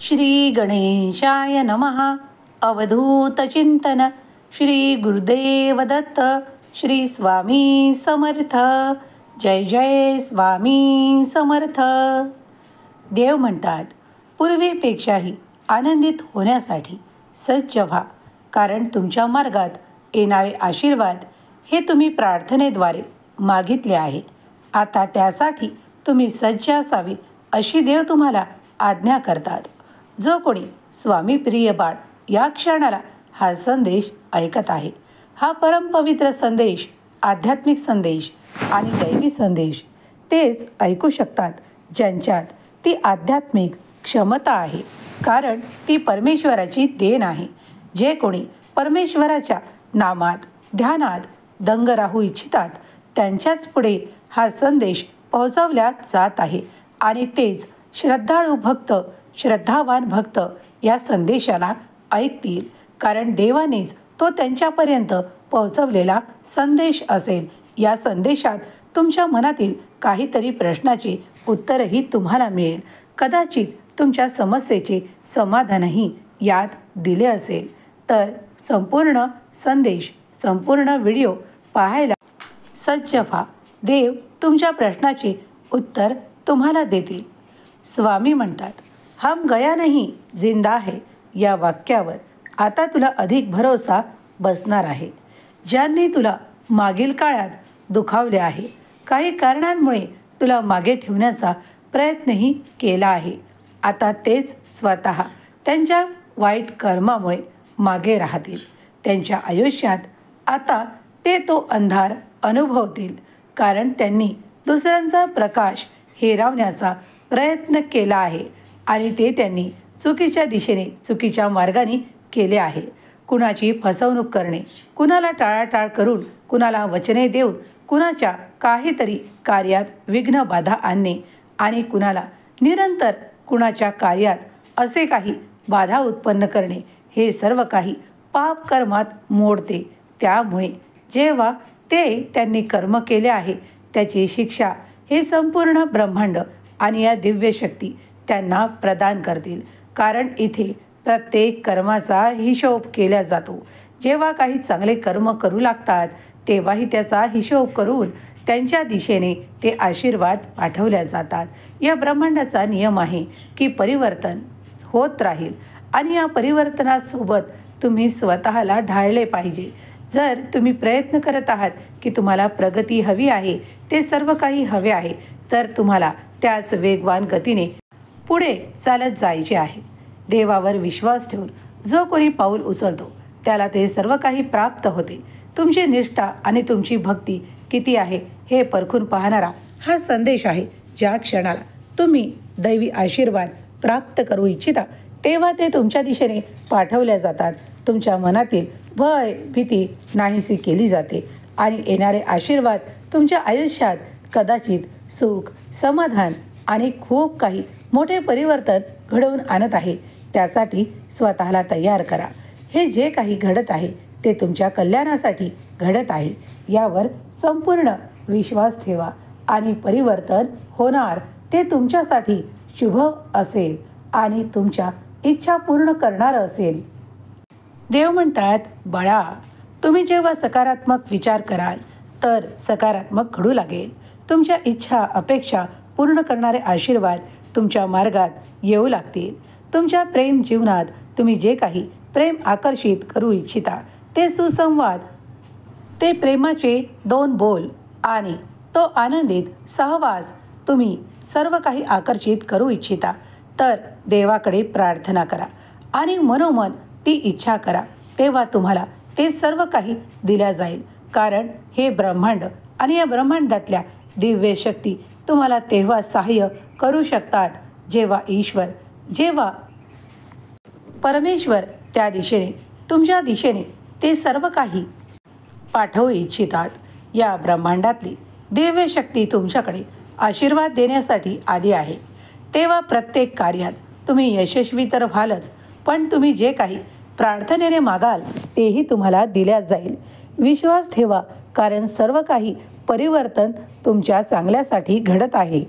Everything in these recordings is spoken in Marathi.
श्री गणेशाय नमः. अवधूत चिंतन. श्री गुरुदेव दत्त. श्री स्वामी समर्थ. जय जय स्वामी समर्थ. देव म्हणतात, पूर्वीपेक्षाही आनंदित होण्यासाठी सज्ज व्हा, कारण तुमच्या मार्गात येणारे आशीर्वाद हे तुम्ही प्रार्थनेद्वारे मागितले आहे. आता त्यासाठी तुम्ही सज्ज असावे अशी देव तुम्हाला आज्ञा करतात. जो कोणी स्वामी प्रिय बाळ या क्षणाला हा संदेश ऐकत आहे, हा परमपवित्र संदेश, आध्यात्मिक संदेश आणि दैवी संदेश तेच ऐकू शकतात ज्यांच्यात ती आध्यात्मिक क्षमता आहे, कारण ती परमेश्वराची देण आहे. जे कोणी परमेश्वराच्या नामात ध्यानात दंग राहू इच्छितात त्यांच्याच पुढे हा संदेश पोहोचवला जात आहे आणि तेच श्रद्धाळू भक्त, श्रद्धावान भक्त या संदेशाला ऐकतील, कारण देवानेच तो त्यांच्यापर्यंत पोहोचवलेला संदेश असेल. या संदेशात तुमच्या मनातील काहीतरी प्रश्नाचे उत्तरही तुम्हाला मिळेल. कदाचित तुमच्या समस्येचे समाधानही यात दिले असेल. तर संपूर्ण संदेश, संपूर्ण व्हिडिओ पाहायला सज्ज व्हा. देव तुमच्या प्रश्नाचे उत्तर तुम्हाला देतील. स्वामी म्हणतात, हम गया नहीं जिंदा है या वाक्यावर आता तुला अधिक भरोसा बसणार आहे. ज्यांनी तुला मागील काळात दुखावले आहे, काही कारणांमुळे तुला मागे ठेवण्याचा प्रयत्नही केला आहे, आता तेच स्वतः त्यांच्या वाईट कर्मामुळे मागे राहतील. त्यांच्या आयुष्यात आता ते तो अंधार अनुभवतील, कारण त्यांनी दुसऱ्यांचा प्रकाश हिरावण्याचा प्रयत्न केला आहे आणि ते त्यांनी चुकीच्या दिशेने, चुकीच्या मार्गाने केले आहे. कुणाची फसवणूक करणे, कुणाला टाळाटाळ करून, कुणाला वचने देऊन, कुणाच्या काहीतरी कार्यात विघ्न बाधा आणणे आणि कुणाला निरंतर कुणाच्या कार्यात असे काही बाधा उत्पन्न करणे, हे सर्व काही पाप कर्मात मोडते. त्यामुळे जेव्हा त्यांनी कर्म केले आहे त्याची शिक्षा हे संपूर्ण ब्रह्मांड आणि या दिव्य शक्ती त्यांना प्रदान करतील, कारण इथे प्रत्येक कर्माचा हिशोब केला जातो. जेव्हा काही चांगले कर्म करू लागतात तेव्हाही त्याचा हिशोब करून त्यांच्या दिशेने ते आशीर्वाद पाठवल्या जातात. या ब्रह्मांडाचा नियम आहे की परिवर्तन होत राहील आणि या परिवर्तनासोबत तुम्ही स्वतःला ढाळले पाहिजे. जर तुम्ही प्रयत्न करत आहात की तुम्हाला प्रगती हवी आहे, ते सर्व काही हवे आहे, तर तुम्हाला त्याच वेगवान गतीने पुढे चालत जायचे आहे. देवावर विश्वास ठेवून जो कोणी पाऊल उचलतो त्याला ते सर्व काही प्राप्त होते. तुमची निष्ठा आणि तुमची भक्ती किती आहे हे परखून पाहणारा हा संदेश आहे. ज्या क्षणाला तुम्ही दैवी आशीर्वाद प्राप्त करू इच्छिता तेव्हा ते तुमच्या दिशेने पाठवल्या जातात. तुमच्या मनातील भय, भीती नाहीशी केली जाते आणि येणारे आशीर्वाद तुमच्या आयुष्यात कदाचित सुख, समाधान आणि खूप काही मोठे परिवर्तन घडवून आणत आहे. त्यासाठी स्वतःला तयार करा. हे जे काही घडत आहे ते तुमच्या कल्याणासाठी घडत आहे, यावर संपूर्ण विश्वास ठेवा आणि परिवर्तन होणार ते तुमच्यासाठी शुभ असेल आणि तुमच्या इच्छा पूर्ण करणार असेल. देव म्हणतात, बाळा, तुम्ही जेव्हा सकारात्मक विचार कराल तर सकारात्मक घडू लागेल. तुमच्या इच्छा, अपेक्षा पूर्ण करणारे आशीर्वाद तुमच्या मार्गात येऊ लागतील. तुमच्या प्रेम जीवनात तुम्ही जे काही प्रेम आकर्षित करू इच्छिता ते सुसंवाद, ते प्रेमाचे 2 बोल आणि तो आनंदित सहवास तुम्ही सर्व काही आकर्षित करू इच्छिता, तर देवाकडे प्रार्थना करा आणि मनोमन ती इच्छा करा. तेव्हा तुम्हाला ते सर्व काही दिल्या जाईल, कारण हे ब्रह्मांड आणि या ब्रह्मांडातल्या दिव्य शक्ती तुम्हाला तेव्हा सहाय्य करू शकतात जेव्हा परमेश्वर त्या दिशेने, तुमच्या दिशेने ते सर्व काही पाठवू इच्छितात. या ब्रह्मांडातली दिव्य शक्ती तुमच्याकडे आशीर्वाद देण्यासाठी आली आहे. तेव्हा प्रत्येक कार्यात तुम्ही यशस्वी तर व्हालच, पण तुम्ही जे काही प्रार्थनेने मागाल तेही तुम्हाला दिल्या जाईल. विश्वास ठेवा, कारण सर्व काही परिवर्तन तुमच्या चांगल्यासाठी घडत आहे.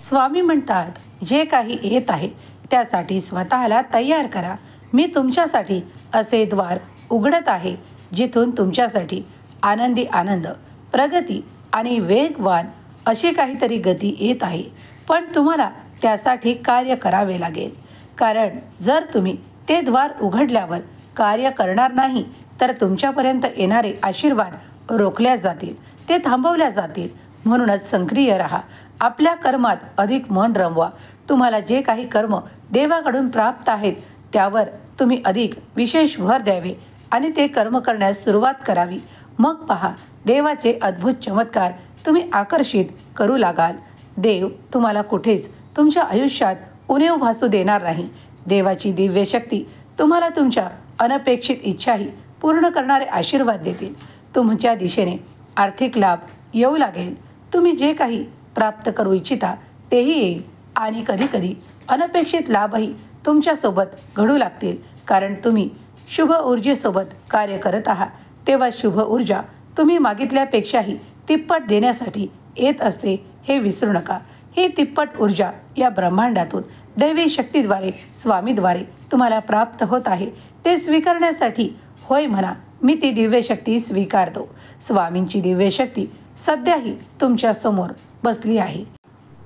स्वामी म्हणतात, जे काही येत आहे त्यासाठी स्वतःला तयार करा. मी तुमच्यासाठी असे द्वार उघडत आहे जिथून तुमच्यासाठी आनंदी आनंद, प्रगती आणि वेगवान अशी काहीतरी गती येत आहे. पण तुम्हाला त्यासाठी कार्य करावे लागेल. कारण जर तुम्ही ते द्वार उघडल्यावर कार्य करणार नाही तर तुमच्यापर्यंत येणारे आशीर्वाद रोखल्या जातील, ते थांबवल्या जातील. म्हणूनच सक्रिय राहा. आपल्या कर्मात अधिक मन रमवा. तुम्हाला जे काही कर्म देवाकडून प्राप्त आहेत त्यावर तुम्ही अधिक विशेष भर द्यावे आणि ते कर्म करण्यास सुरुवात करावी. मग पहा, देवाचे अद्भुत चमत्कार तुम्ही आकर्षित करू लागाल. देव तुम्हाला कुठेच तुमच्या आयुष्यात उणीव भासू देणार नाही. देवाची दिव्य शक्ती तुम्हाला तुमच्या अनपेक्षित इच्छाही पूर्ण करणारे आशीर्वाद देतील. तुमच्या दिशेने आर्थिक लाभ येऊ लागेल. तुम्ही जे काही प्राप्त करू इच्छिता तेही येईल आणि कधीकधी अनपेक्षित लाभही तुमच्यासोबत घडू लागतील. कारण तुम्ही शुभ ऊर्जेसोबत कार्य करत आहात. तेव्हा शुभ ऊर्जा तुम्ही मागितल्यापेक्षाही तिप्पट देण्यासाठी येत असते हे विसरू नका. ही तिप्पट ऊर्जा या ब्रह्मांडातून दैवी शक्तीद्वारे, स्वामीद्वारे तुम्हाला प्राप्त होत आहे. ते स्वीकारण्यासाठी होय म्हणा. मी ती दिव्य शक्ती स्वीकारतो. स्वामींची दिव्य शक्ती सध्याही तुमच्या समोर बसली आहे.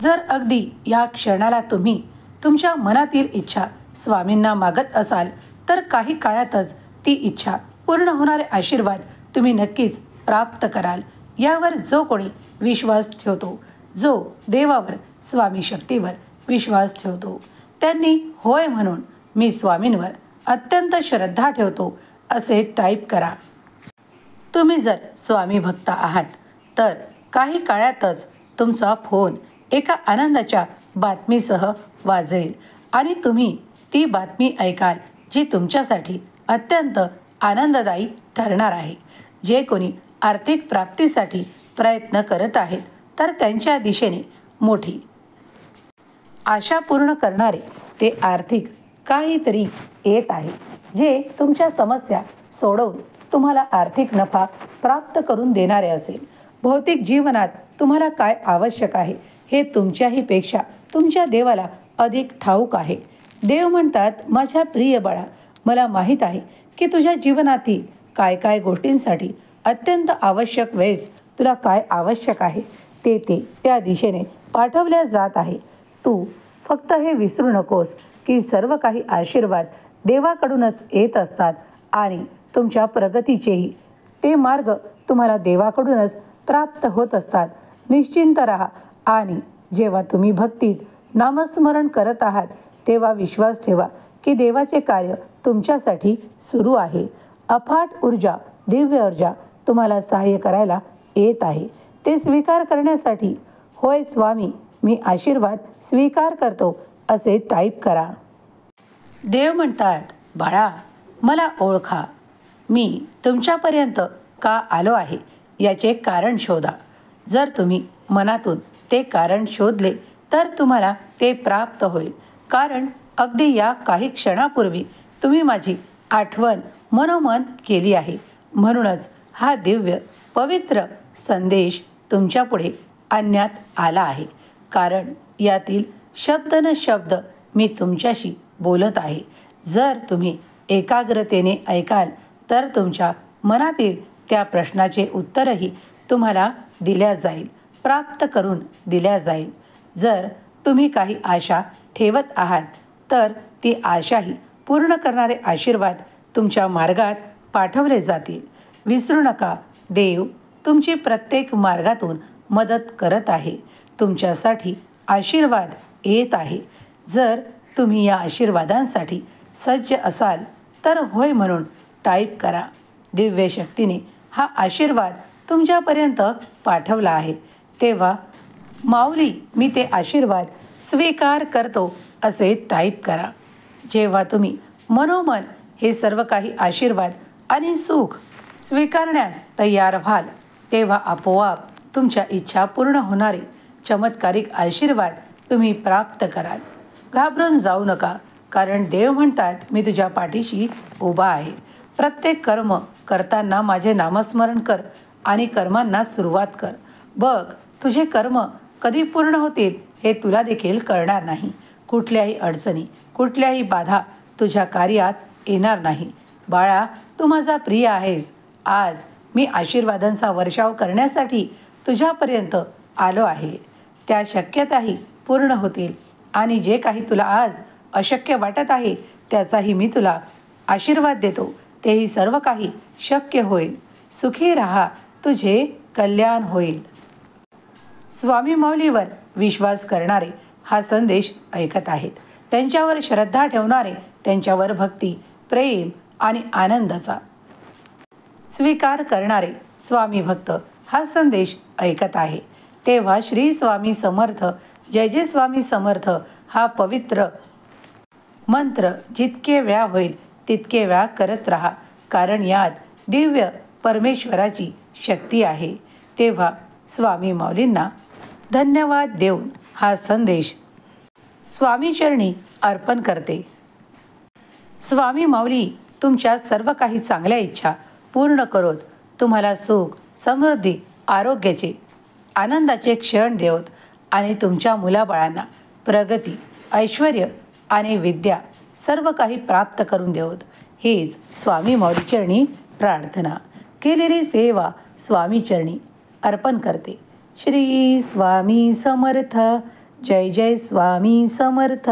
जर अगदी या क्षणाला तुम्ही तुमच्या मनातील इच्छा स्वामींना मागत असाल तर काही काळातच ती इच्छा पूर्ण होणारे आशीर्वाद तुम्ही नक्कीच प्राप्त कराल. यावर जो कोणी विश्वास ठेवतो, जो देवावर, स्वामी शक्तीवर विश्वास ठेवतो, त्यांनी होय म्हणून मी स्वामींवर अत्यंत श्रद्धा ठेवतो असे टाईप करा. तुम्ही जर स्वामी भक्त आहात तर काही काळातच तुमचा फोन एका आनंदाच्या बातमीसह वाजेल आणि तुम्ही ती बातमी ऐकाल जी तुमच्यासाठी अत्यंत आनंददायी ठरणार आहे. जे कोणी आर्थिक प्राप्तीसाठी प्रयत्न करत आहेत तर त्यांच्या दिशेने मोठी आशा पूर्ण करणारे ते आर्थिक काहीतरी येत आहे जे तुमच्या समस्या सोडवून तुम्हाला आर्थिक नफा प्राप्त करून देणारे असेल. भौतिक जीवनात तुम्हाला काय आवश्यक आहे हे तुमच्याही पेक्षा तुमच्या देवाला अधिक ठाऊक आहे. देव म्हणतात, माझ्या प्रिय बाळा, मला माहीत आहे की तुझ्या जीवनातील काय काय गोष्टींसाठी अत्यंत आवश्यक वेळेस तुला काय आवश्यक आहे ते त्या दिशेने पाठवल्या जात आहे. तू फक्त हे विसरू नकोस की सर्व काही आशीर्वाद देवाकडूनच येत असतात आणि तुमच्या प्रगतीचेही ते मार्ग तुम्हाला देवाकडूनच प्राप्त होत असतात. निश्चिंत राहा आणि जेव्हा तुम्ही भक्तीत नामस्मरण करत आहात तेव्हा विश्वास ठेवा की देवाचे कार्य तुमच्यासाठी सुरू आहे. अफाट ऊर्जा, दिव्य ऊर्जा तुम्हाला सहाय्य करायला येत आहे. ते स्वीकार करण्यासाठी होय स्वामी मी आशीर्वाद स्वीकार करतो असे टाईप करा. देव म्हणतात, बाळा मला ओळखा. मी तुमच्यापर्यंत का आलो आहे याचे कारण शोधा. जर तुम्ही मनातून ते कारण शोधले तर तुम्हाला ते प्राप्त होईल. कारण अगदी या काही क्षणापूर्वी तुम्ही माझी आठवण मनोमन केली आहे. म्हणूनच हा दिव्य पवित्र संदेश तुमच्यापुढे आणण्यात आला आहे. कारण यातील शब्द न शब्द मी तुमच्याशी बोलत आहे. जर तुम्ही एकाग्रतेने ऐकाल तर तुमच्या मनातील त्या प्रश्नाचे उत्तरही तुम्हाला दिल्या जाईल, प्राप्त करून दिल्या जाईल. जर तुम्ही काही आशा ठेवत आहात तर ती आशाही पूर्ण करणारे आशीर्वाद तुमच्या मार्गात पाठवले जातील. विसरू नका, देव तुमची प्रत्येक मार्गातून मदत करत आहे. तुमच्यासाठी आशीर्वाद येत आहे. जर तुम्ही या आशीर्वादांसाठी सज्ज असाल तर होय म्हणून टाईप करा. दिव्य शक्तीने हा आशीर्वाद तुमच्यापर्यंत पाठवला आहे. तेव्हा माऊली मी ते आशीर्वाद स्वीकार करतो असे टाईप करा. जेव्हा तुम्ही मनोमन हे सर्व काही आशीर्वाद आणि सुख स्वीकारण्यास तयार व्हाल तेव्हा आपोआप तुमच्या इच्छा पूर्ण होणारे चमत्कारिक आशीर्वाद तुम्ही प्राप्त कराल. घाबरून जाऊ नका, कारण देव म्हणतात मी तुझ्या पाठीशी उभा आहे. प्रत्येक कर्म करताना माझे नामस्मरण कर आणि कर्मांना सुरुवात कर. बघ तुझे कर्म कधी पूर्ण होतील हे तुला देखील कळणार नाही. कुठल्याही अडचणी, कुठल्याही बाधा तुझ्या कार्यात येणार नाही. बाळा, तू माझा प्रिय आहेस. आज मी आशीर्वादांचा वर्षाव करण्यासाठी तुझ्यापर्यंत आलो आहे. त्या शक्यताही पूर्ण होतील आणि जे काही तुला आज अशक्य वाटत आहे त्याचाही मी तुला आशीर्वाद देतो. तेही सर्व काही शक्य होईल. सुखी राहा, तुझे कल्याण होईल. स्वामी माऊलीवर विश्वास करणारे हा संदेश ऐकत आहेत. त्यांच्यावर श्रद्धा ठेवणारे त्यांच्यावर भक्ती, प्रेम आणि आनंदाचा स्वीकार करणारे स्वामी भक्त हा संदेश ऐकत आहे. तेव्हा श्री स्वामी समर्थ, जय जय स्वामी समर्थ हा पवित्र मंत्र जितके वेळा होईल तितके वेळा करत राहा, कारण यात दिव्य परमेश्वराची शक्ती आहे. तेव्हा स्वामी माऊलींना धन्यवाद देऊन हा संदेश स्वामीचरणी अर्पण करते. स्वामी माऊली तुमच्या सर्व काही चांगल्या इच्छा पूर्ण करोत. तुम्हाला सुख, समृद्धी, आरोग्याचे, आनंदाचे क्षण देवत आणि तुमच्या मुलाबाळांना प्रगती, ऐश्वर्य आणि विद्या सर्व काही प्राप्त करून देवत. हीच स्वामी माऊलीचरणी प्रार्थना. केलेली सेवा स्वामीचरणी अर्पण करते. श्री स्वामी समर्थ. जय जय स्वामी समर्थ.